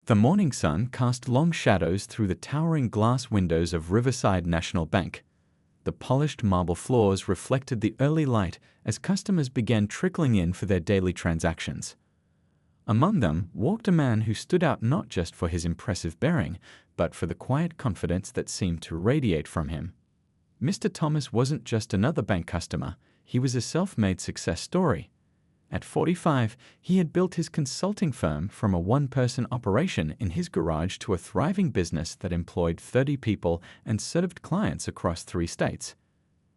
The morning sun cast long shadows through the towering glass windows of Riverside National Bank. The polished marble floors reflected the early light as customers began trickling in for their daily transactions. Among them walked a man who stood out not just for his impressive bearing, but for the quiet confidence that seemed to radiate from him. Mr. Thomas wasn't just another bank customer, he was a self-made success story. At 45, he had built his consulting firm from a one-person operation in his garage to a thriving business that employed 30 people and served clients across 3 states.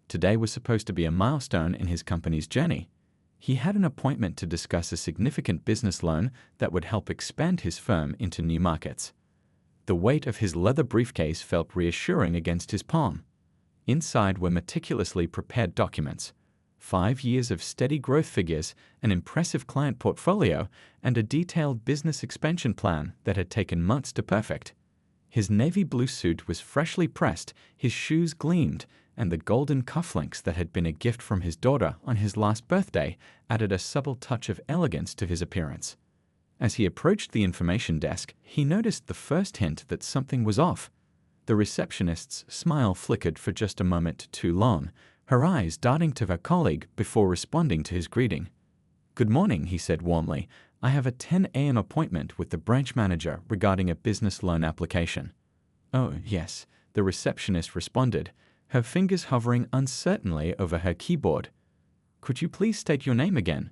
Today was supposed to be a milestone in his company's journey. He had an appointment to discuss a significant business loan that would help expand his firm into new markets. The weight of his leather briefcase felt reassuring against his palm. Inside were meticulously prepared documents, 5 years of steady growth figures, an impressive client portfolio, and a detailed business expansion plan that had taken months to perfect. His navy blue suit was freshly pressed, his shoes gleamed, and the golden cufflinks that had been a gift from his daughter on his last birthday added a subtle touch of elegance to his appearance. As he approached the information desk, he noticed the first hint that something was off. The receptionist's smile flickered for just a moment too long, her eyes darting to her colleague before responding to his greeting. "Good morning," he said warmly. "I have a 10 a.m. appointment with the branch manager regarding a business loan application." "Oh, yes," the receptionist responded, her fingers hovering uncertainly over her keyboard. "Could you please state your name again?"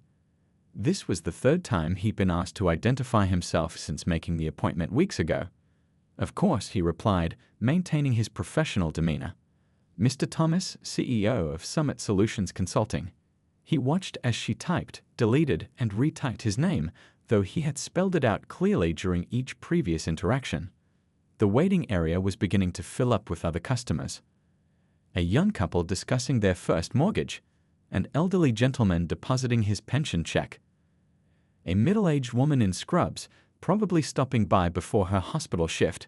This was the 3rd time he'd been asked to identify himself since making the appointment weeks ago. "Of course," he replied, maintaining his professional demeanor. "Mr. Thomas, CEO of Summit Solutions Consulting." He watched as she typed, deleted, and retyped his name, though he had spelled it out clearly during each previous interaction. The waiting area was beginning to fill up with other customers. A young couple discussing their first mortgage, an elderly gentleman depositing his pension check, a middle-aged woman in scrubs, probably stopping by before her hospital shift.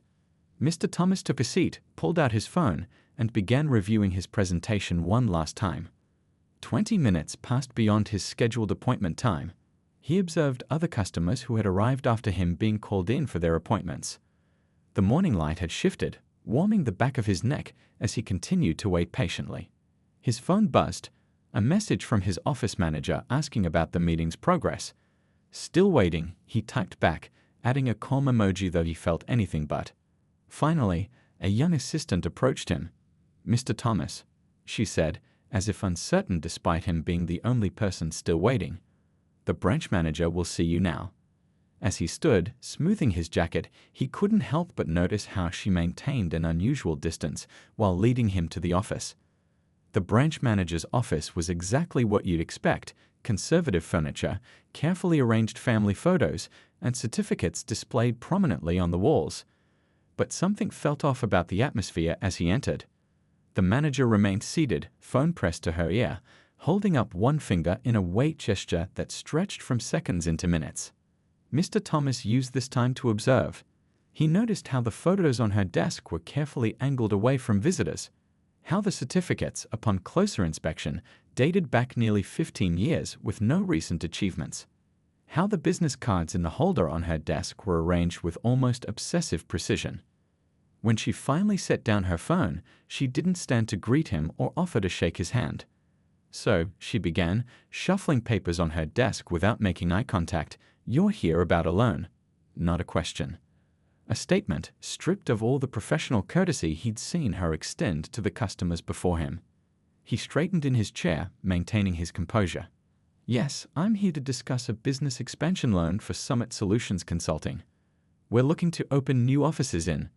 Mr. Thomas took a seat, pulled out his phone, and began reviewing his presentation one last time. 20 minutes passed beyond his scheduled appointment time. He observed other customers who had arrived after him being called in for their appointments. The morning light had shifted, warming the back of his neck as he continued to wait patiently. His phone buzzed, a message from his office manager asking about the meeting's progress. "Still waiting," he typed back, adding a calm emoji though he felt anything but. Finally, a young assistant approached him. "Mr. Thomas," she said, as if uncertain despite him being the only person still waiting. "The branch manager will see you now." As he stood, smoothing his jacket, he couldn't help but notice how she maintained an unusual distance while leading him to the office. The branch manager's office was exactly what you'd expect: conservative furniture, carefully arranged family photos, and certificates displayed prominently on the walls. But something felt off about the atmosphere as he entered. The manager remained seated, phone pressed to her ear, holding up one finger in a wait gesture that stretched from seconds into minutes. Mr. Thomas used this time to observe. He noticed how the photos on her desk were carefully angled away from visitors, how the certificates, upon closer inspection, dated back nearly 15 years with no recent achievements, how the business cards in the holder on her desk were arranged with almost obsessive precision. When she finally set down her phone, she didn't stand to greet him or offer to shake his hand. "So," she began, shuffling papers on her desk without making eye contact, "you're here about a loan." Not a question. A statement, stripped of all the professional courtesy he'd seen her extend to the customers before him. He straightened in his chair, maintaining his composure. "Yes, I'm here to discuss a business expansion loan for Summit Solutions Consulting. We're looking to open new offices in.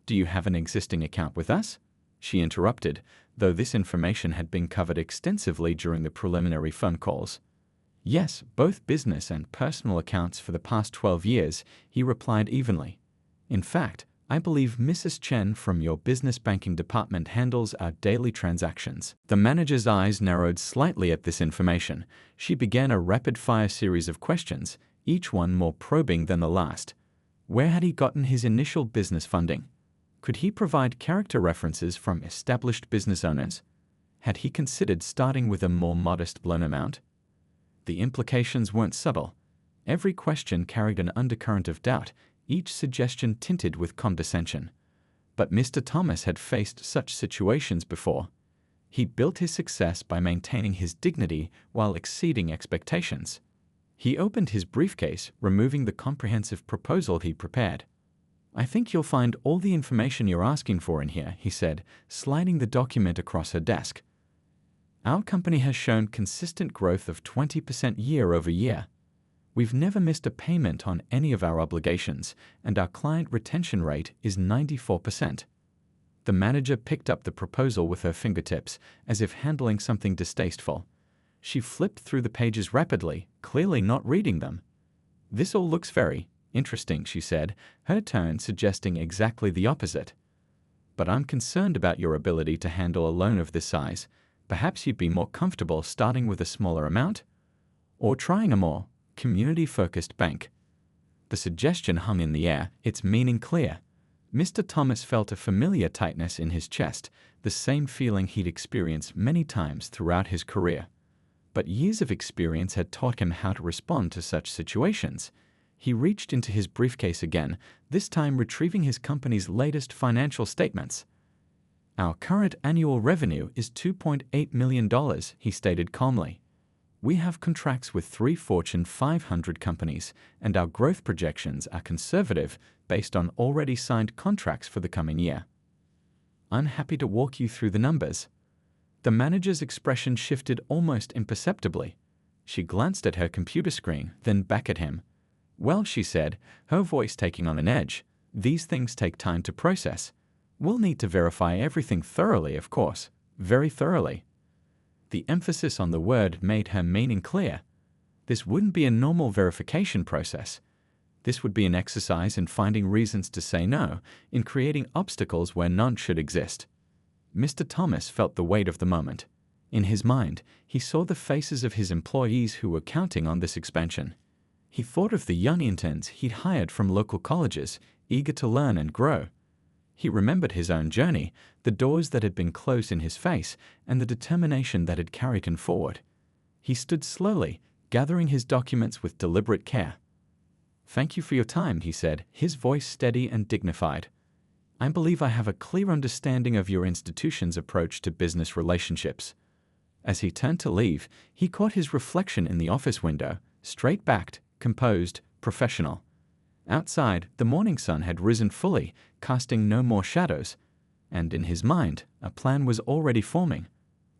Do you have an existing account with us?" She interrupted, though this information had been covered extensively during the preliminary phone calls. "Yes, both business and personal accounts for the past 12 years, he replied evenly. "In fact, I believe Mrs. Chen from your business banking department handles our daily transactions." The manager's eyes narrowed slightly at this information. She began a rapid-fire series of questions, each one more probing than the last. Where had he gotten his initial business funding? Could he provide character references from established business owners? Had he considered starting with a more modest loan amount? The implications weren't subtle. Every question carried an undercurrent of doubt, each suggestion tinted with condescension. But Mr. Thomas had faced such situations before. He built his success by maintaining his dignity while exceeding expectations. He opened his briefcase, removing the comprehensive proposal he prepared. "I think you'll find all the information you're asking for in here," he said, sliding the document across her desk. "Our company has shown consistent growth of 20% year over year. We've never missed a payment on any of our obligations, and our client retention rate is 94%. The manager picked up the proposal with her fingertips, as if handling something distasteful. She flipped through the pages rapidly, clearly not reading them. "This all looks very interesting," she said, her tone suggesting exactly the opposite. "But I'm concerned about your ability to handle a loan of this size. Perhaps you'd be more comfortable starting with a smaller amount? Or trying a more community-focused bank?" The suggestion hung in the air, its meaning clear. Mr. Thomas felt a familiar tightness in his chest, the same feeling he'd experienced many times throughout his career. But years of experience had taught him how to respond to such situations. He reached into his briefcase again, this time retrieving his company's latest financial statements. "Our current annual revenue is $2.8 million, he stated calmly. "We have contracts with 3 Fortune 500 companies, and our growth projections are conservative based on already signed contracts for the coming year." "I'm happy to walk you through the numbers." The manager's expression shifted almost imperceptibly. She glanced at her computer screen, then back at him. "Well," she said, her voice taking on an edge, "these things take time to process. We'll need to verify everything thoroughly, of course, very thoroughly." The emphasis on the word made her meaning clear. This wouldn't be a normal verification process. This would be an exercise in finding reasons to say no, in creating obstacles where none should exist. Mr. Thomas felt the weight of the moment. In his mind, he saw the faces of his employees who were counting on this expansion. He thought of the young interns he'd hired from local colleges, eager to learn and grow. He remembered his own journey, the doors that had been closed in his face, and the determination that had carried him forward. He stood slowly, gathering his documents with deliberate care. "Thank you for your time," he said, his voice steady and dignified. "I believe I have a clear understanding of your institution's approach to business relationships." As he turned to leave, he caught his reflection in the office window, straight-backed, composed, professional. Outside, the morning sun had risen fully, casting no more shadows. And in his mind, a plan was already forming.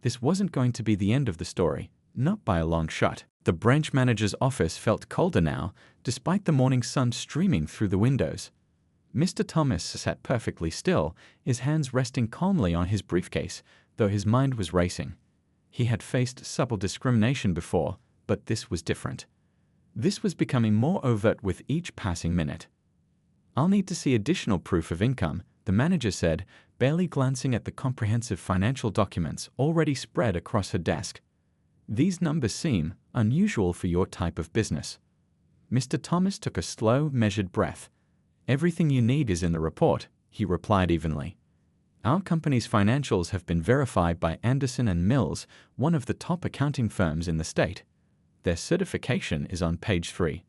This wasn't going to be the end of the story, not by a long shot. The branch manager's office felt colder now, despite the morning sun streaming through the windows. Mr. Thomas sat perfectly still, his hands resting calmly on his briefcase, though his mind was racing. He had faced subtle discrimination before, but this was different. This was becoming more overt with each passing minute. "I'll need to see additional proof of income," the manager said, barely glancing at the comprehensive financial documents already spread across her desk. "These numbers seem unusual for your type of business." Mr. Thomas took a slow, measured breath. "Everything you need is in the report," he replied evenly. "Our company's financials have been verified by Anderson & Mills, one of the top accounting firms in the state. Their certification is on page 3.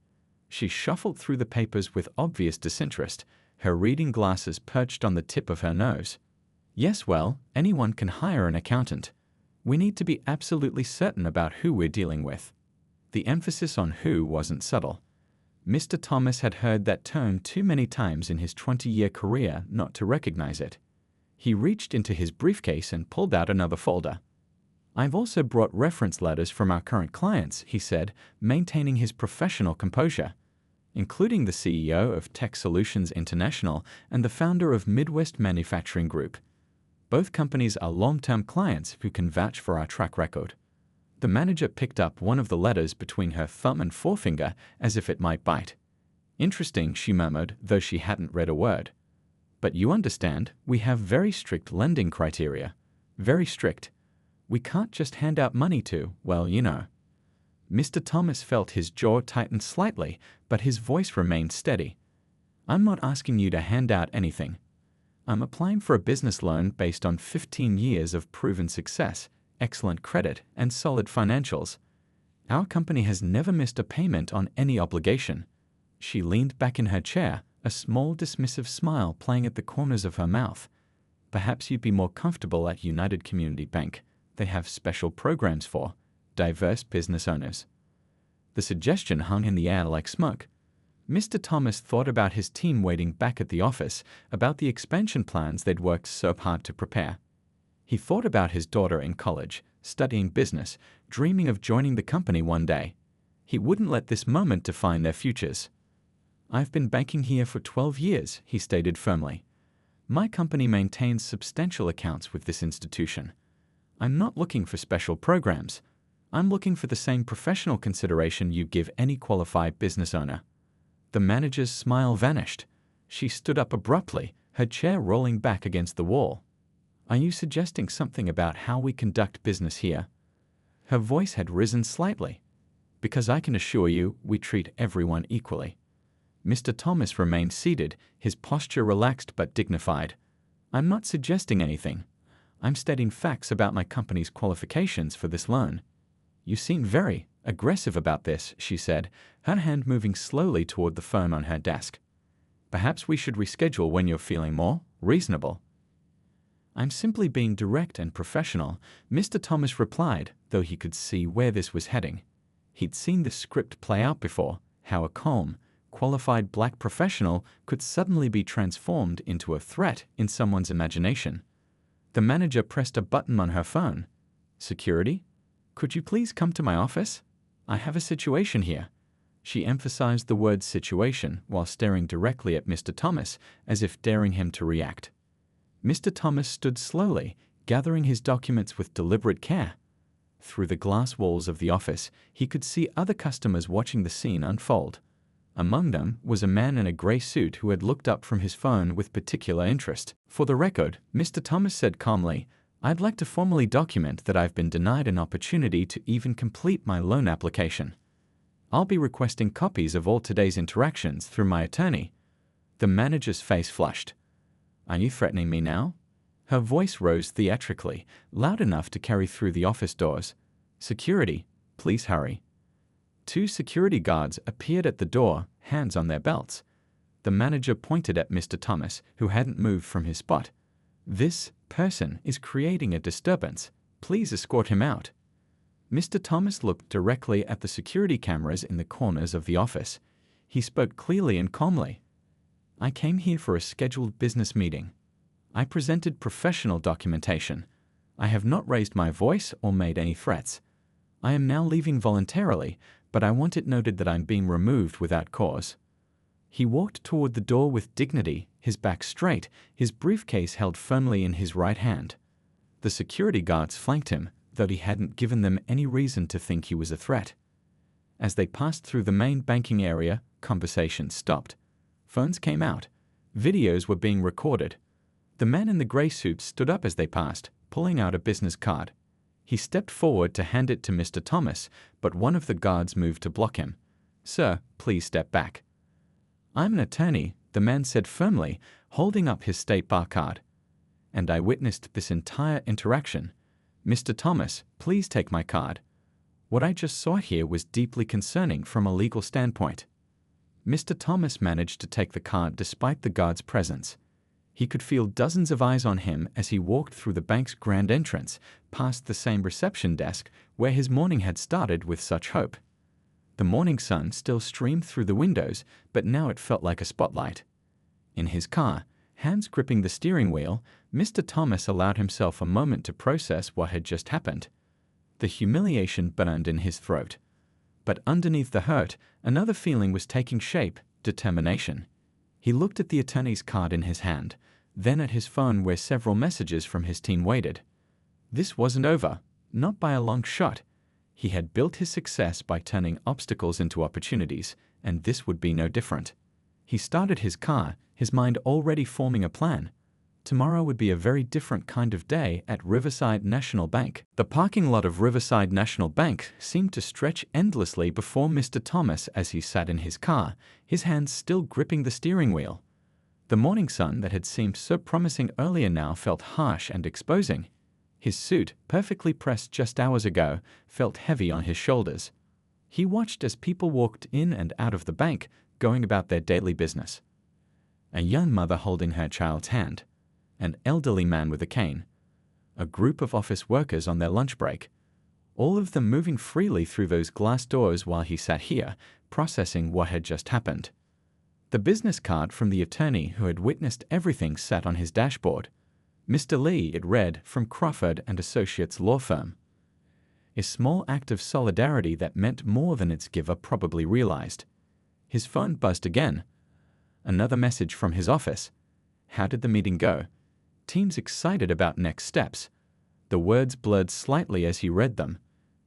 She shuffled through the papers with obvious disinterest, her reading glasses perched on the tip of her nose. "Yes, well, anyone can hire an accountant. We need to be absolutely certain about who we're dealing with." The emphasis on who wasn't subtle. Mr. Thomas had heard that term too many times in his 20-year career not to recognize it. He reached into his briefcase and pulled out another folder. "I've also brought reference letters from our current clients," he said, maintaining his professional composure, "including the CEO of Tech Solutions International and the founder of Midwest Manufacturing Group. Both companies are long-term clients who can vouch for our track record." The manager picked up one of the letters between her thumb and forefinger as if it might bite. "Interesting," she murmured, though she hadn't read a word. "But you understand, we have very strict lending criteria. Very strict. We can't just hand out money to, well, you know." Mr. Thomas felt his jaw tighten slightly, but his voice remained steady. "I'm not asking you to hand out anything. I'm applying for a business loan based on 15 years of proven success, excellent credit, and solid financials. Our company has never missed a payment on any obligation." She leaned back in her chair, a small dismissive smile playing at the corners of her mouth. Perhaps you'd be more comfortable at United Community Bank. They have special programs for diverse business owners. The suggestion hung in the air like smoke. Mr. Thomas thought about his team waiting back at the office, about the expansion plans they'd worked so hard to prepare. He thought about his daughter in college, studying business, dreaming of joining the company one day. He wouldn't let this moment define their futures. "I've been banking here for 12 years, he stated firmly. "My company maintains substantial accounts with this institution. I'm not looking for special programs. I'm looking for the same professional consideration you give any qualified business owner." The manager's smile vanished. She stood up abruptly, her chair rolling back against the wall. "Are you suggesting something about how we conduct business here?" Her voice had risen slightly. "Because I can assure you, we treat everyone equally." Mr. Thomas remained seated, his posture relaxed but dignified. "I'm not suggesting anything. I'm stating facts about my company's qualifications for this loan." "You seem very aggressive about this," she said, her hand moving slowly toward the phone on her desk. "Perhaps we should reschedule when you're feeling more reasonable." "I'm simply being direct and professional," Mr. Thomas replied, though he could see where this was heading. He'd seen this script play out before, how a calm, qualified black professional could suddenly be transformed into a threat in someone's imagination. The manager pressed a button on her phone. "Security? Could you please come to my office? I have a situation here." She emphasized the word situation while staring directly at Mr. Thomas, as if daring him to react. Mr. Thomas stood slowly, gathering his documents with deliberate care. Through the glass walls of the office, he could see other customers watching the scene unfold. Among them was a man in a gray suit who had looked up from his phone with particular interest. "For the record," Mr. Thomas said calmly, "I'd like to formally document that I've been denied an opportunity to even complete my loan application. I'll be requesting copies of all today's interactions through my attorney." The manager's face flushed. "Are you threatening me now?" Her voice rose theatrically, loud enough to carry through the office doors. "Security, please hurry." Two security guards appeared at the door, hands on their belts. The manager pointed at Mr. Thomas, who hadn't moved from his spot. "This person is creating a disturbance. Please escort him out." Mr. Thomas looked directly at the security cameras in the corners of the office. He spoke clearly and calmly. "I came here for a scheduled business meeting. I presented professional documentation. I have not raised my voice or made any threats. I am now leaving voluntarily, but I want it noted that I'm being removed without cause." He walked toward the door with dignity, his back straight, his briefcase held firmly in his right hand. The security guards flanked him, though he hadn't given them any reason to think he was a threat. As they passed through the main banking area, conversation stopped. Phones came out. Videos were being recorded. The man in the gray suit stood up as they passed, pulling out a business card. He stepped forward to hand it to Mr. Thomas, but one of the guards moved to block him. "Sir, please step back." "I'm an attorney," the man said firmly, holding up his state bar card. "And I witnessed this entire interaction. Mr. Thomas, please take my card. What I just saw here was deeply concerning from a legal standpoint." Mr. Thomas managed to take the card despite the guard's presence. He could feel dozens of eyes on him as he walked through the bank's grand entrance, past the same reception desk where his morning had started with such hope. The morning sun still streamed through the windows, but now it felt like a spotlight. In his car, hands gripping the steering wheel, Mr. Thomas allowed himself a moment to process what had just happened. The humiliation burned in his throat. But underneath the hurt, another feeling was taking shape: determination. He looked at the attorney's card in his hand, then at his phone where several messages from his team waited. This wasn't over, not by a long shot. He had built his success by turning obstacles into opportunities, and this would be no different. He started his car, his mind already forming a plan. Tomorrow would be a very different kind of day at Riverside National Bank. The parking lot of Riverside National Bank seemed to stretch endlessly before Mr. Thomas as he sat in his car, his hands still gripping the steering wheel. The morning sun that had seemed so promising earlier now felt harsh and exposing. His suit, perfectly pressed just hours ago, felt heavy on his shoulders. He watched as people walked in and out of the bank, going about their daily business. a young mother holding her child's hand, an elderly man with a cane, a group of office workers on their lunch break, all of them moving freely through those glass doors while he sat here, processing what had just happened. The business card from the attorney who had witnessed everything sat on his dashboard. Mr. Lee, it read, from Crawford and Associates law firm. A small act of solidarity that meant more than its giver probably realized. His phone buzzed again. Another message from his office. How did the meeting go? Teams excited about next steps. The words blurred slightly as he read them.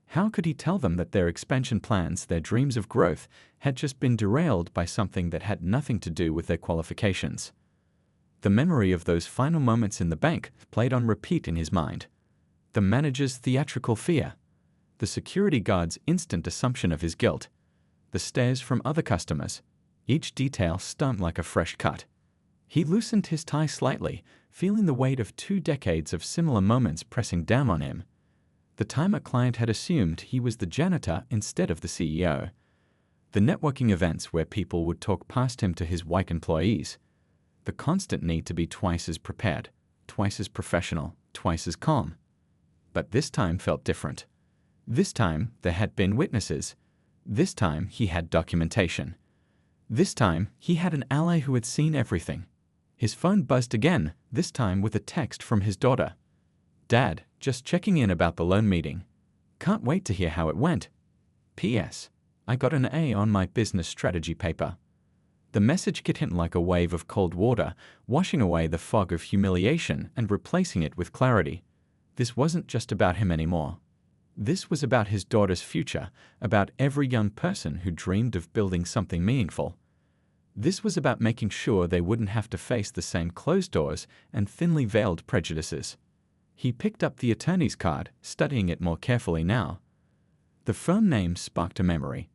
How could he tell them that their expansion plans, their dreams of growth, had just been derailed by something that had nothing to do with their qualifications? The memory of those final moments in the bank played on repeat in his mind. The manager's theatrical fear, the security guard's instant assumption of his guilt, the stares from other customers, each detail stung like a fresh cut. He loosened his tie slightly, feeling the weight of 2 decades of similar moments pressing down on him. The time a client had assumed he was the janitor instead of the CEO. The networking events where people would talk past him to his white employees. The constant need to be twice as prepared, twice as professional, twice as calm. But this time felt different. This time there had been witnesses. This time he had documentation. This time he had an ally who had seen everything. His phone buzzed again, this time with a text from his daughter. Dad, just checking in about the loan meeting. Can't wait to hear how it went. P.S. I got an A on my business strategy paper. The message hit him like a wave of cold water, washing away the fog of humiliation and replacing it with clarity. This wasn't just about him anymore. This was about his daughter's future, about every young person who dreamed of building something meaningful. This was about making sure they wouldn't have to face the same closed doors and thinly veiled prejudices. He picked up the attorney's card, studying it more carefully now. The firm name sparked a memory.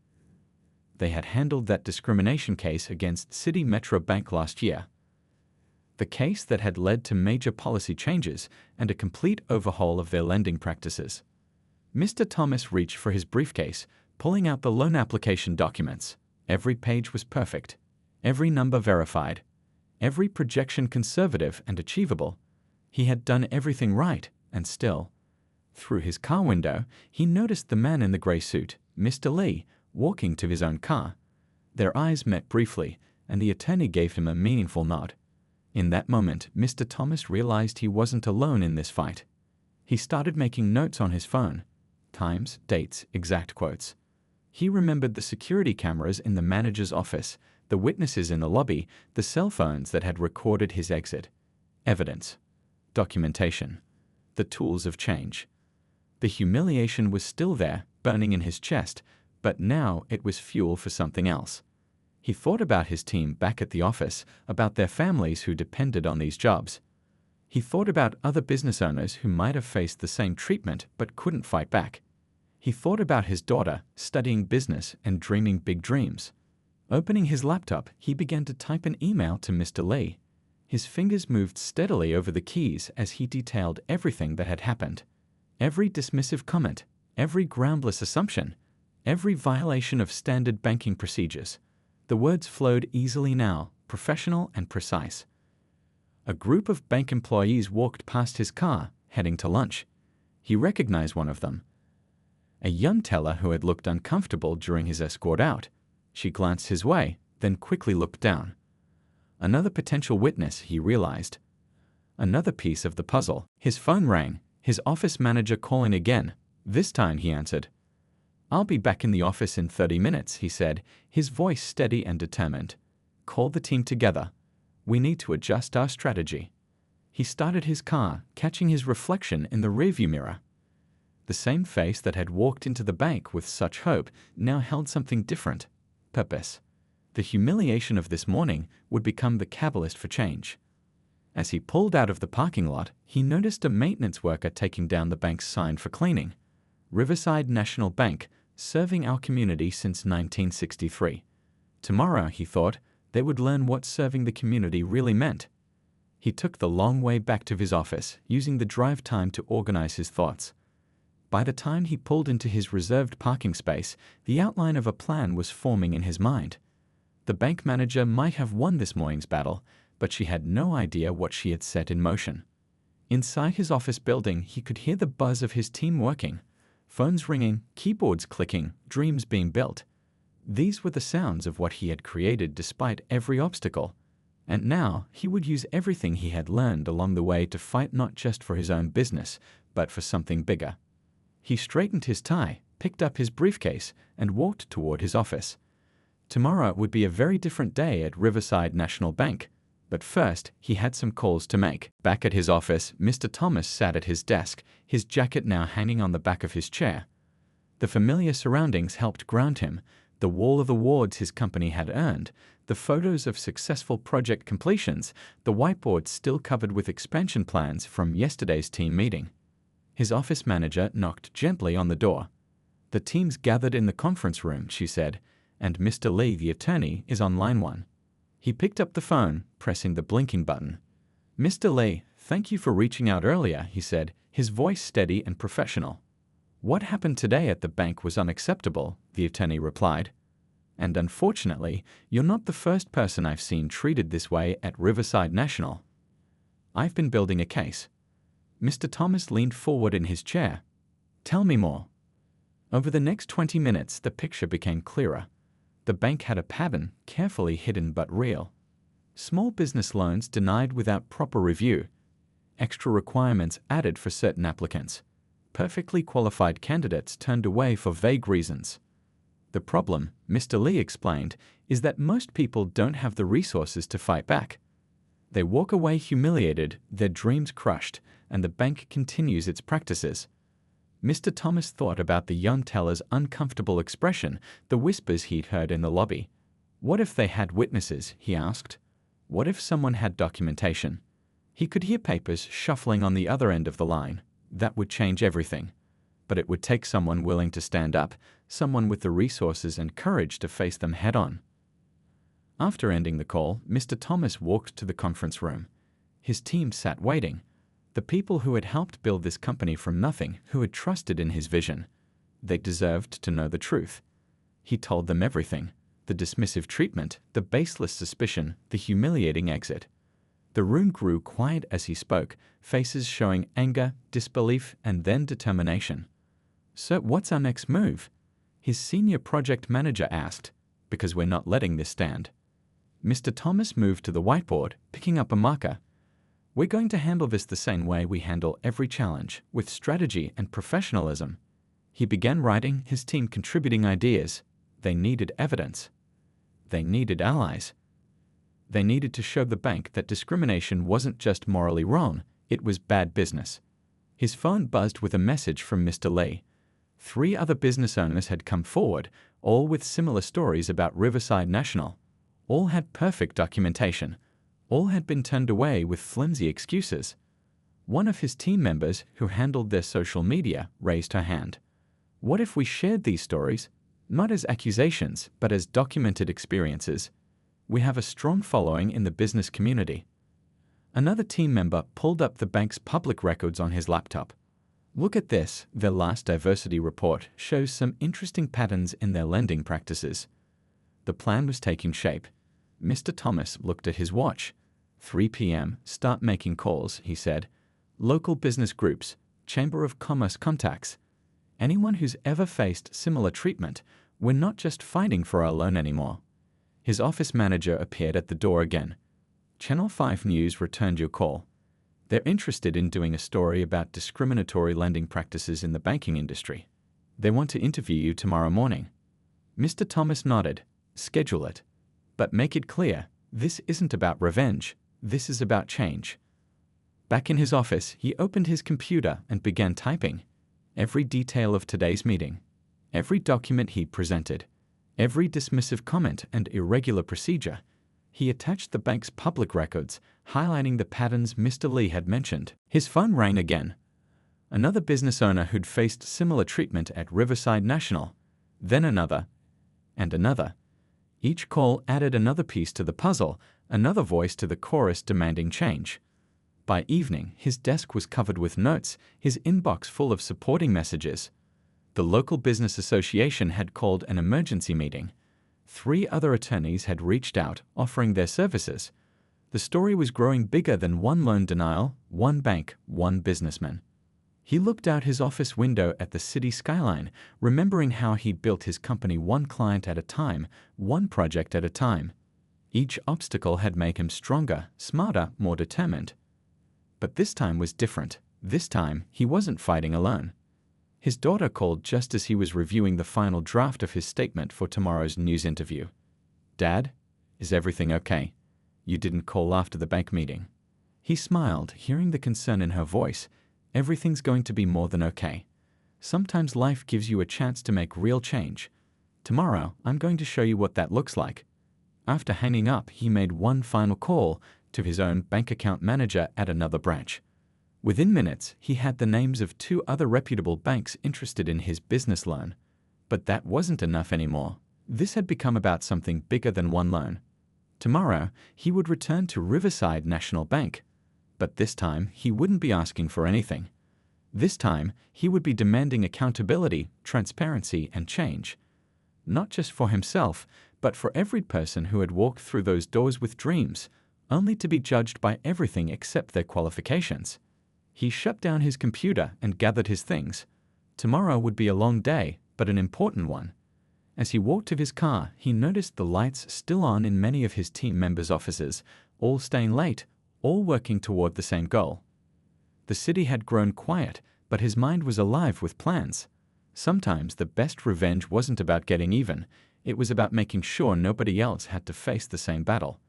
They had handled that discrimination case against City Metro Bank last year. The case that had led to major policy changes and a complete overhaul of their lending practices. Mr. Thomas reached for his briefcase, pulling out the loan application documents. Every page was perfect, every number verified, every projection conservative and achievable. He had done everything right, and still. Through his car window, he noticed the man in the gray suit, Mr. Lee, walking to his own car. Their eyes met briefly, and the attorney gave him a meaningful nod. In that moment, Mr. Thomas realized he wasn't alone in this fight. He started making notes on his phone. Times, dates, exact quotes. He remembered the security cameras in the manager's office, the witnesses in the lobby, the cell phones that had recorded his exit. Evidence. Documentation. The tools of change. The humiliation was still there, burning in his chest, but now it was fuel for something else. He thought about his team back at the office, about their families who depended on these jobs. He thought about other business owners who might have faced the same treatment but couldn't fight back. He thought about his daughter, studying business and dreaming big dreams. Opening his laptop, he began to type an email to Mr. Lee. His fingers moved steadily over the keys as he detailed everything that had happened. Every dismissive comment, every groundless assumption, every violation of standard banking procedures. The words flowed easily now, professional and precise. A group of bank employees walked past his car, heading to lunch. He recognized one of them. A young teller who had looked uncomfortable during his escort out. She glanced his way, then quickly looked down. Another potential witness, he realized. Another piece of the puzzle. His phone rang, his office manager calling again. This time he answered. "I'll be back in the office in 30 minutes, he said, his voice steady and determined. "Call the team together. We need to adjust our strategy." He started his car, catching his reflection in the rearview mirror. The same face that had walked into the bank with such hope now held something different. Purpose. The humiliation of this morning would become the catalyst for change. As he pulled out of the parking lot, he noticed a maintenance worker taking down the bank's sign for cleaning. Riverside National Bank, serving our community since 1963. Tomorrow, he thought, they would learn what serving the community really meant. He took the long way back to his office, using the drive time to organize his thoughts. By the time he pulled into his reserved parking space, the outline of a plan was forming in his mind. The bank manager might have won this morning's battle, but she had no idea what she had set in motion. Inside his office building, he could hear the buzz of his team working, phones ringing, keyboards clicking, dreams being built. These were the sounds of what he had created despite every obstacle. And now he would use everything he had learned along the way to fight not just for his own business, but for something bigger. He straightened his tie, picked up his briefcase, and walked toward his office. Tomorrow would be a very different day at Riverside National Bank. But first, he had some calls to make. Back at his office, Mr. Thomas sat at his desk, his jacket now hanging on the back of his chair. The familiar surroundings helped ground him. The wall of awards his company had earned, the photos of successful project completions, the whiteboard still covered with expansion plans from yesterday's team meeting. His office manager knocked gently on the door. "The team's gathered in the conference room," she said, "and Mr. Lee, the attorney, is on line 1. He picked up the phone, pressing the blinking button. "Mr. Lee, thank you for reaching out earlier," he said, his voice steady and professional. "What happened today at the bank was unacceptable," the attorney replied. "And unfortunately, you're not the first person I've seen treated this way at Riverside National. I've been building a case." Mr. Thomas leaned forward in his chair. "Tell me more." Over the next 20 minutes, the picture became clearer. The bank had a pattern, carefully hidden but real. Small business loans denied without proper review. Extra requirements added for certain applicants. Perfectly qualified candidates turned away for vague reasons. The problem, Mr. Lee explained, is that most people don't have the resources to fight back. They walk away humiliated, their dreams crushed, and the bank continues its practices. Mr. Thomas thought about the young teller's uncomfortable expression, the whispers he'd heard in the lobby. What if they had witnesses, he asked. What if someone had documentation? He could hear papers shuffling on the other end of the line. That would change everything. But it would take someone willing to stand up, someone with the resources and courage to face them head-on. After ending the call, Mr. Thomas walked to the conference room. His team sat waiting. The people who had helped build this company from nothing, who had trusted in his vision. They deserved to know the truth. He told them everything. The dismissive treatment, the baseless suspicion, the humiliating exit. The room grew quiet as he spoke, faces showing anger, disbelief, and then determination. "So what's our next move?" his senior project manager asked. "Because we're not letting this stand." Mr. Thomas moved to the whiteboard, picking up a marker. "We're going to handle this the same way we handle every challenge, with strategy and professionalism." He began writing, his team contributing ideas. They needed evidence. They needed allies. They needed to show the bank that discrimination wasn't just morally wrong, it was bad business. His phone buzzed with a message from Mr. Lee. 3 other business owners had come forward, all with similar stories about Riverside National. All had perfect documentation. All had been turned away with flimsy excuses. One of his team members, who handled their social media, raised her hand. "What if we shared these stories, not as accusations, but as documented experiences? We have a strong following in the business community." Another team member pulled up the bank's public records on his laptop. "Look at this, their last diversity report shows some interesting patterns in their lending practices." The plan was taking shape. Mr. Thomas looked at his watch. 3 p.m., start making calls, he said. Local business groups, Chamber of Commerce contacts. Anyone who's ever faced similar treatment, we're not just fighting for our loan anymore. His office manager appeared at the door again. Channel 5 News returned your call. They're interested in doing a story about discriminatory lending practices in the banking industry. They want to interview you tomorrow morning. Mr. Thomas nodded. Schedule it. But make it clear, this isn't about revenge. This is about change. Back in his office, he opened his computer and began typing. Every detail of today's meeting. Every document he presented. Every dismissive comment and irregular procedure. He attached the bank's public records, highlighting the patterns Mr. Lee had mentioned. His phone rang again. Another business owner who'd faced similar treatment at Riverside National. Then another. And another. Each call added another piece to the puzzle, another voice to the chorus demanding change. By evening, his desk was covered with notes, his inbox full of supporting messages. The local business association had called an emergency meeting. 3 other attorneys had reached out, offering their services. The story was growing bigger than one loan denial, one bank, one businessman. He looked out his office window at the city skyline, remembering how he'd built his company one client at a time, one project at a time. Each obstacle had made him stronger, smarter, more determined. But this time was different. This time, he wasn't fighting alone. His daughter called just as he was reviewing the final draft of his statement for tomorrow's news interview. "Dad, is everything okay? You didn't call after the bank meeting." He smiled, hearing the concern in her voice. "Everything's going to be more than okay. Sometimes life gives you a chance to make real change. Tomorrow, I'm going to show you what that looks like." After hanging up, he made one final call to his own bank account manager at another branch. Within minutes, he had the names of 2 other reputable banks interested in his business loan. But that wasn't enough anymore. This had become about something bigger than one loan. Tomorrow, he would return to Riverside National Bank. But this time, he wouldn't be asking for anything. This time, he would be demanding accountability, transparency, and change. Not just for himself, but for every person who had walked through those doors with dreams, only to be judged by everything except their qualifications. He shut down his computer and gathered his things. Tomorrow would be a long day, but an important one. As he walked to his car, he noticed the lights still on in many of his team members' offices, all staying late, all working toward the same goal. The city had grown quiet, but his mind was alive with plans. Sometimes the best revenge wasn't about getting even, it was about making sure nobody else had to face the same battle.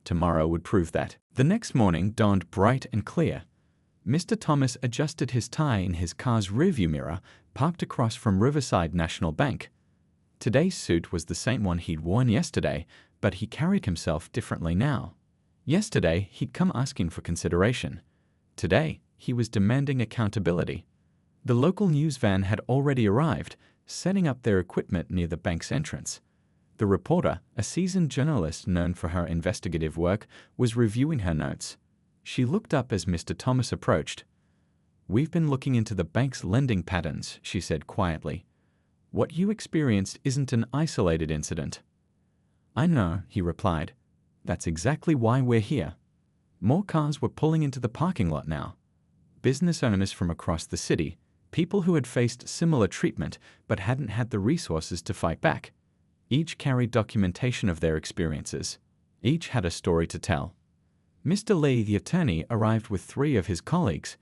Tomorrow would prove that. The next morning dawned bright and clear. Mr. Thomas adjusted his tie in his car's rearview mirror, parked across from Riverside National Bank. Today's suit was the same one he'd worn yesterday, but he carried himself differently now. Yesterday, he'd come asking for consideration. Today, he was demanding accountability. The local news van had already arrived, setting up their equipment near the bank's entrance. The reporter, a seasoned journalist known for her investigative work, was reviewing her notes. She looked up as Mr. Thomas approached. "We've been looking into the bank's lending patterns," she said quietly. "What you experienced isn't an isolated incident." "I know," he replied. "That's exactly why we're here." More cars were pulling into the parking lot now. Business owners from across the city, people who had faced similar treatment but hadn't had the resources to fight back. Each carried documentation of their experiences. Each had a story to tell. Mr. Lee, the attorney, arrived with 3 of his colleagues.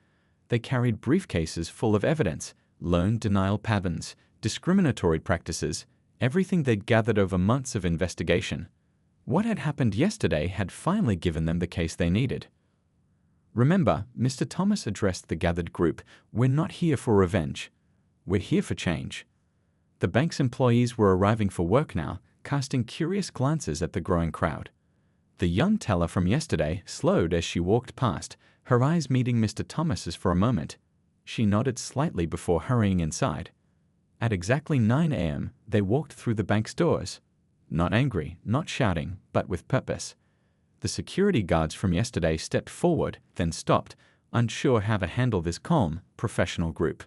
They carried briefcases full of evidence, loan denial patterns, discriminatory practices, everything they'd gathered over months of investigation. What had happened yesterday had finally given them the case they needed. "Remember," Mr. Thomas addressed the gathered group, "we're not here for revenge. We're here for change." The bank's employees were arriving for work now, casting curious glances at the growing crowd. The young teller from yesterday slowed as she walked past, her eyes meeting Mr. Thomas's for a moment. She nodded slightly before hurrying inside. At exactly 9 a.m., they walked through the bank's doors. Not angry, not shouting, but with purpose. The security guards from yesterday stepped forward, then stopped, unsure how to handle this calm, professional group.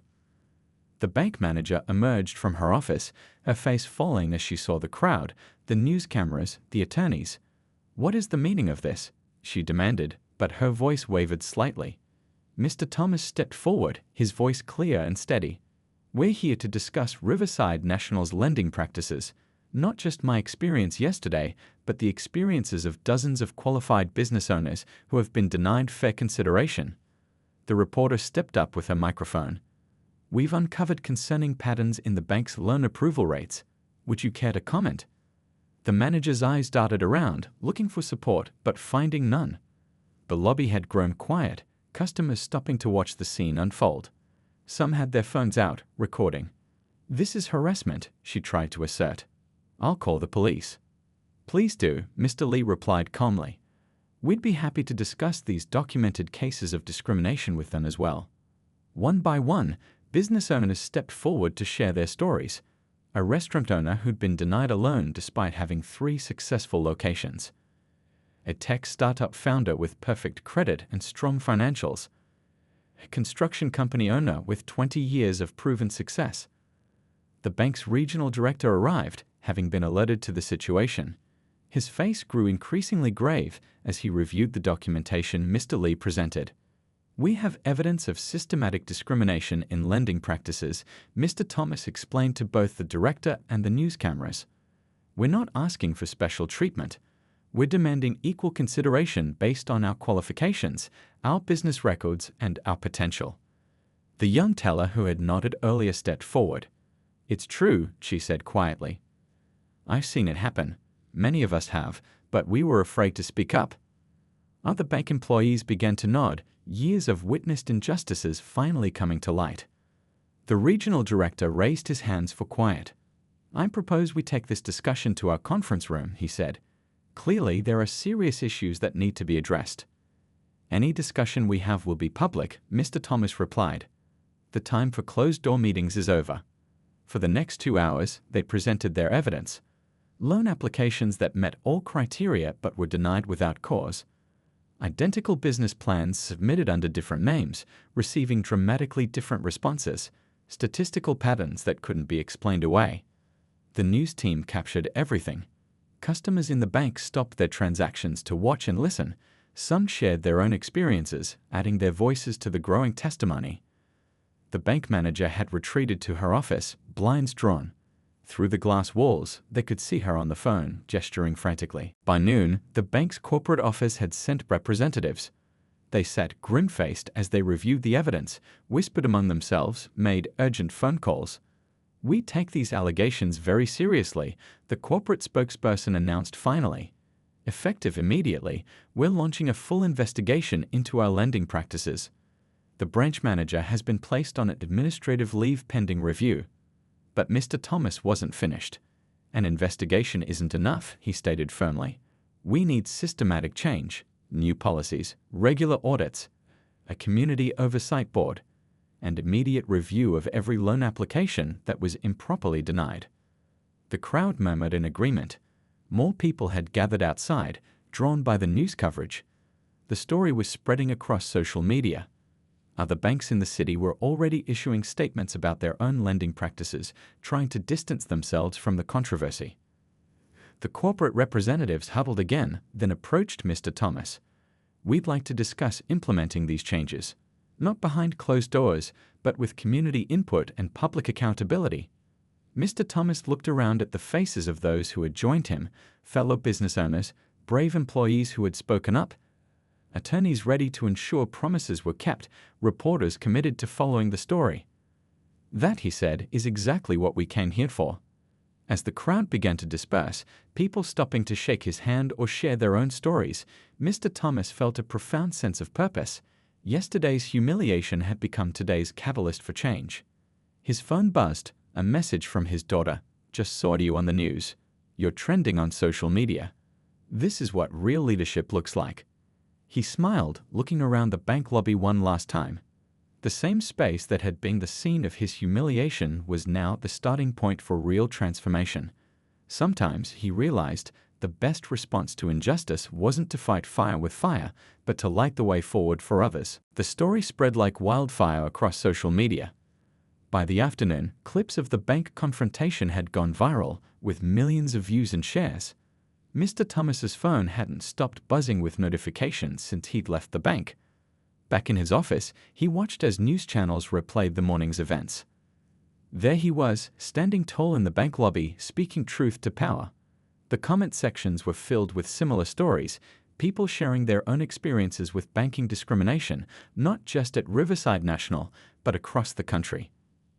The bank manager emerged from her office, her face falling as she saw the crowd, the news cameras, the attorneys. "What is the meaning of this?" she demanded, but her voice wavered slightly. Mr. Thomas stepped forward, his voice clear and steady. "We're here to discuss Riverside National's lending practices. Not just my experience yesterday, but the experiences of dozens of qualified business owners who have been denied fair consideration." The reporter stepped up with her microphone. "We've uncovered concerning patterns in the bank's loan approval rates. Would you care to comment?" The manager's eyes darted around, looking for support, but finding none. The lobby had grown quiet, customers stopping to watch the scene unfold. Some had their phones out, recording. "This is harassment," she tried to assert. "I'll call the police." "Please do," Mr. Lee replied calmly. "We'd be happy to discuss these documented cases of discrimination with them as well." One by one, business owners stepped forward to share their stories. A restaurant owner who'd been denied a loan despite having 3 successful locations. A tech startup founder with perfect credit and strong financials. A construction company owner with 20 years of proven success. The bank's regional director arrived, having been alerted to the situation. His face grew increasingly grave as he reviewed the documentation Mr. Lee presented. "We have evidence of systematic discrimination in lending practices," Mr. Thomas explained to both the director and the news cameras. "We're not asking for special treatment. We're demanding equal consideration based on our qualifications, our business records, and our potential." The young teller who had nodded earlier stepped forward. "It's true," she said quietly. "I've seen it happen. Many of us have, but we were afraid to speak up." Other bank employees began to nod, years of witnessed injustices finally coming to light. The regional director raised his hands for quiet. "I propose we take this discussion to our conference room," he said. "Clearly, there are serious issues that need to be addressed." "Any discussion we have will be public," Mr. Thomas replied. "The time for closed-door meetings is over." For the next 2 hours, they presented their evidence. Loan applications that met all criteria but were denied without cause. Identical business plans submitted under different names, receiving dramatically different responses. Statistical patterns that couldn't be explained away. The news team captured everything. Customers in the bank stopped their transactions to watch and listen. Some shared their own experiences, adding their voices to the growing testimony. The bank manager had retreated to her office, blinds drawn. Through the glass walls, they could see her on the phone, gesturing frantically. By noon, the bank's corporate office had sent representatives. They sat grim-faced as they reviewed the evidence, whispered among themselves, made urgent phone calls. "We take these allegations very seriously," the corporate spokesperson announced finally. "Effective immediately, we're launching a full investigation into our lending practices." The branch manager has been placed on administrative leave pending review. But Mr. Thomas wasn't finished. "An investigation isn't enough," he stated firmly. "We need systematic change, new policies, regular audits, a community oversight board, and immediate review of every loan application that was improperly denied." The crowd murmured in agreement. More people had gathered outside, drawn by the news coverage. The story was spreading across social media. Other banks in the city were already issuing statements about their own lending practices, trying to distance themselves from the controversy. The corporate representatives huddled again, then approached Mr. Thomas. "We'd like to discuss implementing these changes, not behind closed doors, but with community input and public accountability." Mr. Thomas looked around at the faces of those who had joined him, fellow business owners, brave employees who had spoken up, attorneys ready to ensure promises were kept, reporters committed to following the story. "That," he said, "is exactly what we came here for." As the crowd began to disperse, people stopping to shake his hand or share their own stories, Mr. Thomas felt a profound sense of purpose. Yesterday's humiliation had become today's catalyst for change. His phone buzzed, a message from his daughter. "Just saw you on the news. You're trending on social media. This is what real leadership looks like." He smiled, looking around the bank lobby one last time. The same space that had been the scene of his humiliation was now the starting point for real transformation. Sometimes, he realized, the best response to injustice wasn't to fight fire with fire, but to light the way forward for others. The story spread like wildfire across social media. By the afternoon, clips of the bank confrontation had gone viral, with millions of views and shares. Mr. Thomas's phone hadn't stopped buzzing with notifications since he'd left the bank. Back in his office, he watched as news channels replayed the morning's events. There he was, standing tall in the bank lobby, speaking truth to power. The comment sections were filled with similar stories, people sharing their own experiences with banking discrimination, not just at Riverside National, but across the country.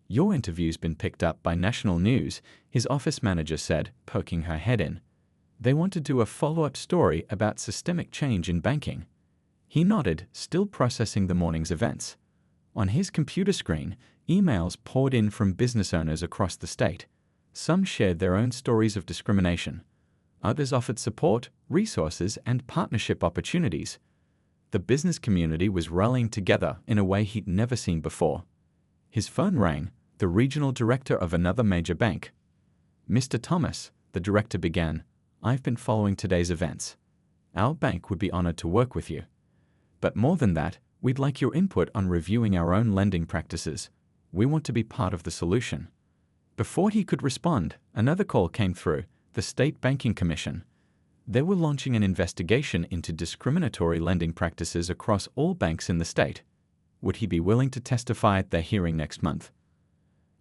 "Your interview's been picked up by national news," his office manager said, poking her head in. "They want to do a follow-up story about systemic change in banking." He nodded, still processing the morning's events. On his computer screen, emails poured in from business owners across the state. Some shared their own stories of discrimination. Others offered support, resources, and partnership opportunities. The business community was rallying together in a way he'd never seen before. His phone rang, the regional director of another major bank. "Mr. Thomas," the director began, "I've been following today's events. Our bank would be honored to work with you. But more than that, we'd like your input on reviewing our own lending practices. We want to be part of the solution." Before he could respond, another call came through, the State Banking Commission. They were launching an investigation into discriminatory lending practices across all banks in the state. Would he be willing to testify at their hearing next month?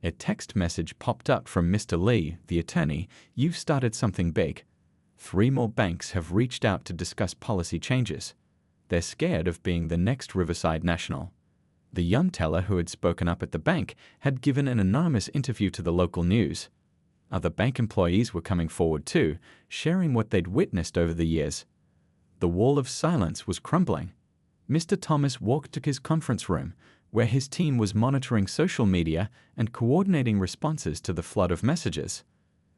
A text message popped up from Mr. Lee, the attorney. "You've started something big. 3 more banks have reached out to discuss policy changes. They're scared of being the next Riverside National." The young teller who had spoken up at the bank had given an anonymous interview to the local news. Other bank employees were coming forward too, sharing what they'd witnessed over the years. The wall of silence was crumbling. Mr. Thomas walked to his conference room, where his team was monitoring social media and coordinating responses to the flood of messages.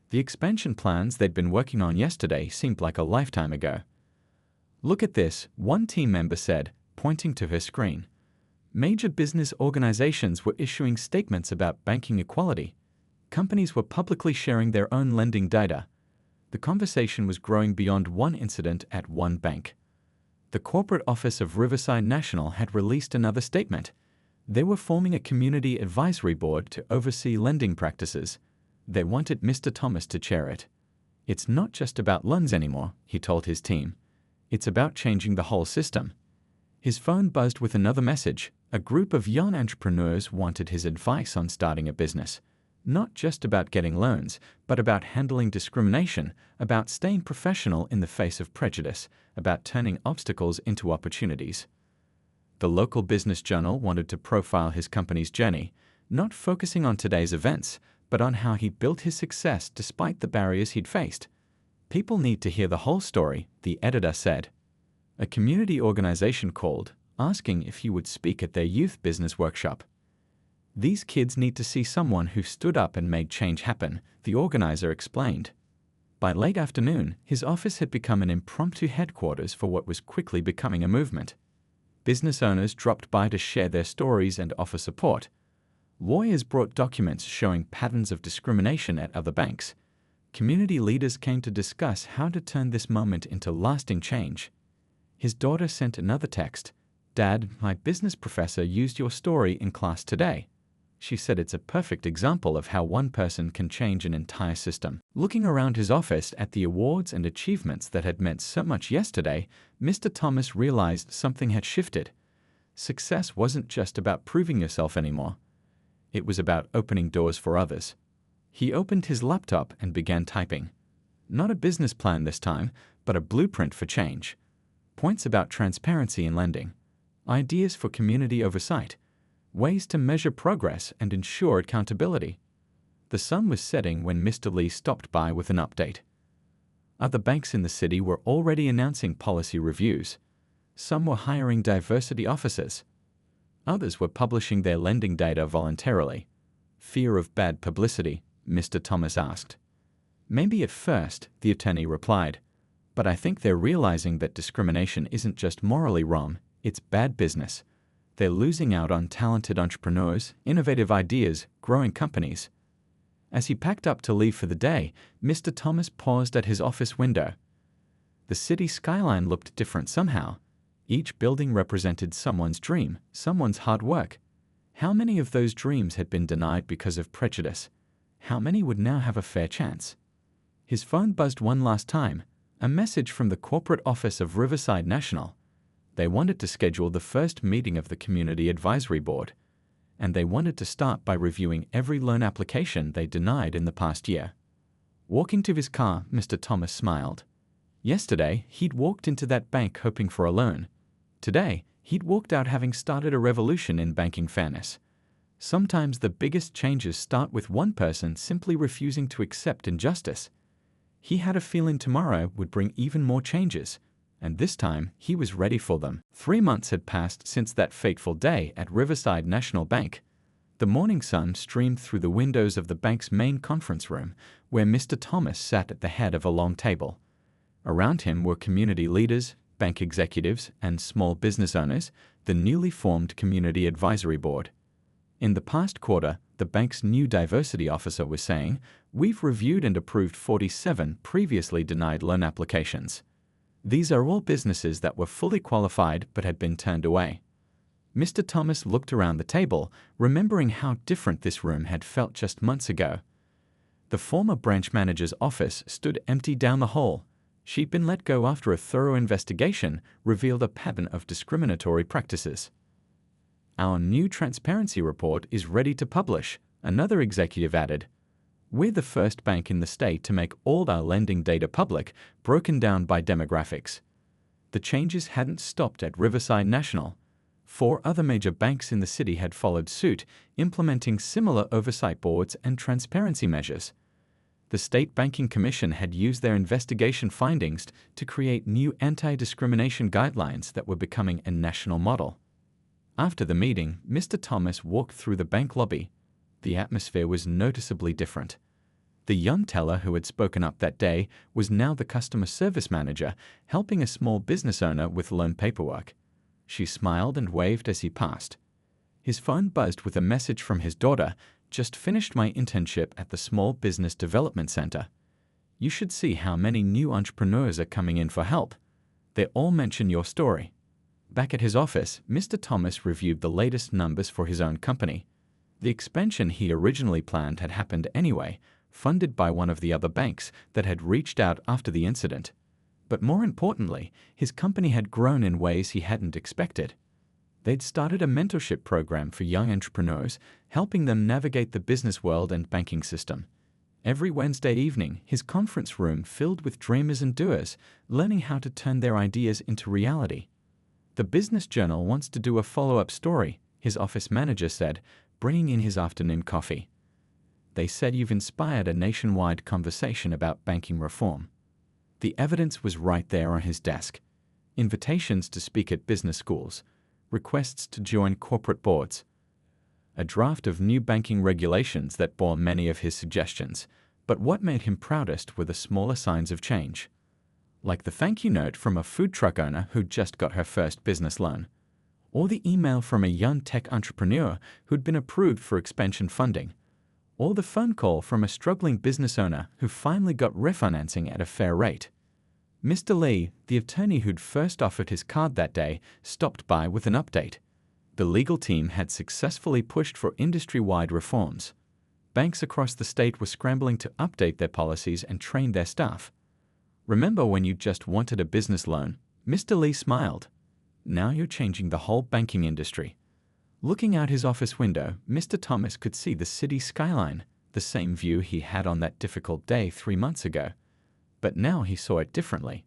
The expansion plans they'd been working on yesterday seemed like a lifetime ago. "Look at this," one team member said, pointing to her screen. Major business organizations were issuing statements about banking equality. Companies were publicly sharing their own lending data. The conversation was growing beyond one incident at one bank. The corporate office of Riverside National had released another statement. They were forming a community advisory board to oversee lending practices. They wanted Mr. Thomas to chair it. "It's not just about loans anymore," he told his team. "It's about changing the whole system." His phone buzzed with another message. A group of young entrepreneurs wanted his advice on starting a business. Not just about getting loans, but about handling discrimination, about staying professional in the face of prejudice, about turning obstacles into opportunities. The local business journal wanted to profile his company's journey, not focusing on today's events, but on how he built his success despite the barriers he'd faced. "People need to hear the whole story," the editor said. A community organization called, asking if he would speak at their youth business workshop. "These kids need to see someone who stood up and made change happen," the organizer explained. By late afternoon, his office had become an impromptu headquarters for what was quickly becoming a movement. Business owners dropped by to share their stories and offer support. Lawyers brought documents showing patterns of discrimination at other banks. Community leaders came to discuss how to turn this moment into lasting change. His daughter sent another text. "Dad, my business professor used your story in class today. She said it's a perfect example of how one person can change an entire system." Looking around his office at the awards and achievements that had meant so much yesterday, Mr. Thomas realized something had shifted. Success wasn't just about proving yourself anymore. It was about opening doors for others. He opened his laptop and began typing. Not a business plan this time, but a blueprint for change. Points about transparency in lending. Ideas for community oversight. Ways to measure progress and ensure accountability. The sun was setting when Mr. Lee stopped by with an update. Other banks in the city were already announcing policy reviews. Some were hiring diversity officers. Others were publishing their lending data voluntarily. "Fear of bad publicity?" Mr. Thomas asked. "Maybe at first," the attorney replied. "But I think they're realizing that discrimination isn't just morally wrong, it's bad business. They're losing out on talented entrepreneurs, innovative ideas, growing companies." As he packed up to leave for the day, Mr. Thomas paused at his office window. The city skyline looked different somehow. Each building represented someone's dream, someone's hard work. How many of those dreams had been denied because of prejudice? How many would now have a fair chance? His phone buzzed one last time, a message from the corporate office of Riverside National. They wanted to schedule the first meeting of the Community Advisory Board, and they wanted to start by reviewing every loan application they denied in the past year. Walking to his car, Mr. Thomas smiled. Yesterday, he'd walked into that bank hoping for a loan. Today, he'd walked out having started a revolution in banking fairness. Sometimes the biggest changes start with one person simply refusing to accept injustice. He had a feeling tomorrow would bring even more changes, and this time he was ready for them. 3 months had passed since that fateful day at Riverside National Bank. The morning sun streamed through the windows of the bank's main conference room, where Mr. Thomas sat at the head of a long table. Around him were community leaders, bank executives, and small business owners, the newly formed Community Advisory Board. In the past quarter, the bank's new diversity officer was saying, "We've reviewed and approved 47 previously denied loan applications. These are all businesses that were fully qualified but had been turned away." Mr. Thomas looked around the table, remembering how different this room had felt just months ago. The former branch manager's office stood empty down the hall. She'd been let go after a thorough investigation revealed a pattern of discriminatory practices. "Our new transparency report is ready to publish," another executive added. "We're the first bank in the state to make all our lending data public, broken down by demographics." The changes hadn't stopped at Riverside National. 4 other major banks in the city had followed suit, implementing similar oversight boards and transparency measures. The State Banking Commission had used their investigation findings to create new anti-discrimination guidelines that were becoming a national model. After the meeting, Mr. Thomas walked through the bank lobby. The atmosphere was noticeably different. The young teller who had spoken up that day was now the customer service manager, helping a small business owner with loan paperwork. She smiled and waved as he passed. His phone buzzed with a message from his daughter. "Just finished my internship at the Small Business Development Center. You should see how many new entrepreneurs are coming in for help. They all mention your story." Back at his office, Mr. Thomas reviewed the latest numbers for his own company. The expansion he originally planned had happened anyway, funded by one of the other banks that had reached out after the incident. But more importantly, his company had grown in ways he hadn't expected. They'd started a mentorship program for young entrepreneurs, helping them navigate the business world and banking system. Every Wednesday evening, his conference room filled with dreamers and doers, learning how to turn their ideas into reality. "The Business Journal wants to do a follow-up story," his office manager said, bringing in his afternoon coffee. "They said you've inspired a nationwide conversation about banking reform." The evidence was right there on his desk. Invitations to speak at business schools, requests to join corporate boards, a draft of new banking regulations that bore many of his suggestions. But what made him proudest were the smaller signs of change. Like the thank you note from a food truck owner who'd just got her first business loan, or the email from a young tech entrepreneur who'd been approved for expansion funding, or the phone call from a struggling business owner who finally got refinancing at a fair rate. Mr. Lee, the attorney who'd first offered his card that day, stopped by with an update. The legal team had successfully pushed for industry-wide reforms. Banks across the state were scrambling to update their policies and train their staff. "Remember when you just wanted a business loan?" Mr. Lee smiled. "Now you're changing the whole banking industry." Looking out his office window, Mr. Thomas could see the city skyline, the same view he had on that difficult day 3 months ago. But now he saw it differently.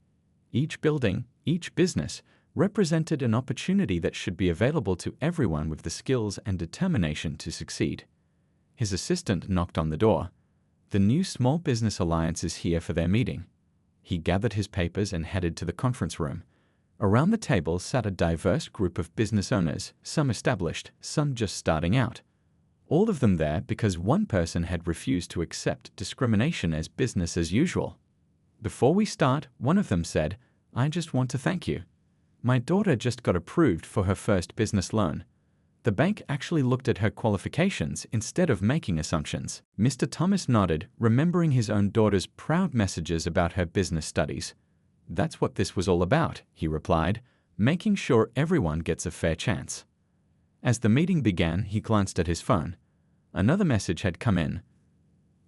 Each building, each business, represented an opportunity that should be available to everyone with the skills and determination to succeed. His assistant knocked on the door. "The new Small Business Alliance is here for their meeting." He gathered his papers and headed to the conference room. Around the table sat a diverse group of business owners, some established, some just starting out. All of them there because one person had refused to accept discrimination as business as usual. "Before we start," one of them said, "I just want to thank you. My daughter just got approved for her first business loan." The bank actually looked at her qualifications instead of making assumptions. Mr. Thomas nodded, remembering his own daughter's proud messages about her business studies. "That's what this was all about," he replied, "making sure everyone gets a fair chance." As the meeting began, he glanced at his phone. Another message had come in.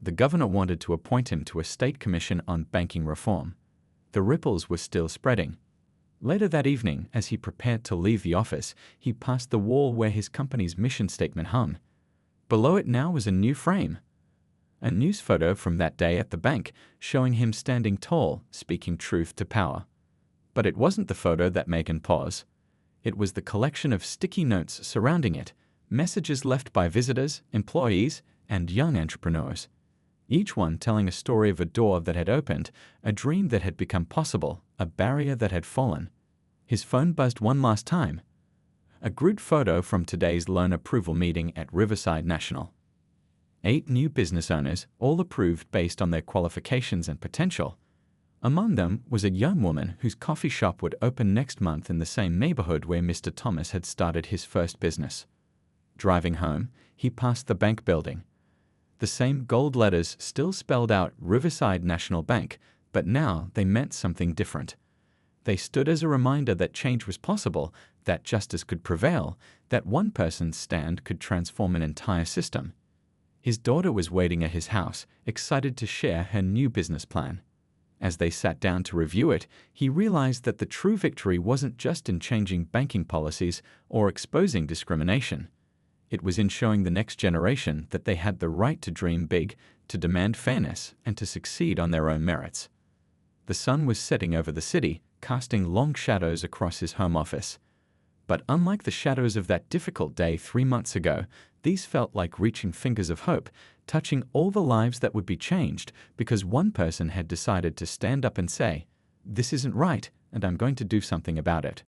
The governor wanted to appoint him to a state commission on banking reform. The ripples were still spreading. Later that evening, as he prepared to leave the office, he passed the wall where his company's mission statement hung. Below it now was a new frame. A news photo from that day at the bank, showing him standing tall, speaking truth to power. But it wasn't the photo that made him pause. It was the collection of sticky notes surrounding it, messages left by visitors, employees, and young entrepreneurs. Each one telling a story of a door that had opened, a dream that had become possible, a barrier that had fallen. His phone buzzed one last time. A group photo from today's loan approval meeting at Riverside National. 8 new business owners, all approved based on their qualifications and potential. Among them was a young woman whose coffee shop would open next month in the same neighborhood where Mr. Thomas had started his first business. Driving home, he passed the bank building. The same gold letters still spelled out Riverside National Bank, but now they meant something different. They stood as a reminder that change was possible, that justice could prevail, that one person's stand could transform an entire system. His daughter was waiting at his house, excited to share her new business plan. As they sat down to review it, he realized that the true victory wasn't just in changing banking policies or exposing discrimination. It was in showing the next generation that they had the right to dream big, to demand fairness, and to succeed on their own merits. The sun was setting over the city, casting long shadows across his home office. But unlike the shadows of that difficult day 3 months ago, these felt like reaching fingers of hope, touching all the lives that would be changed because one person had decided to stand up and say, "This isn't right, and I'm going to do something about it."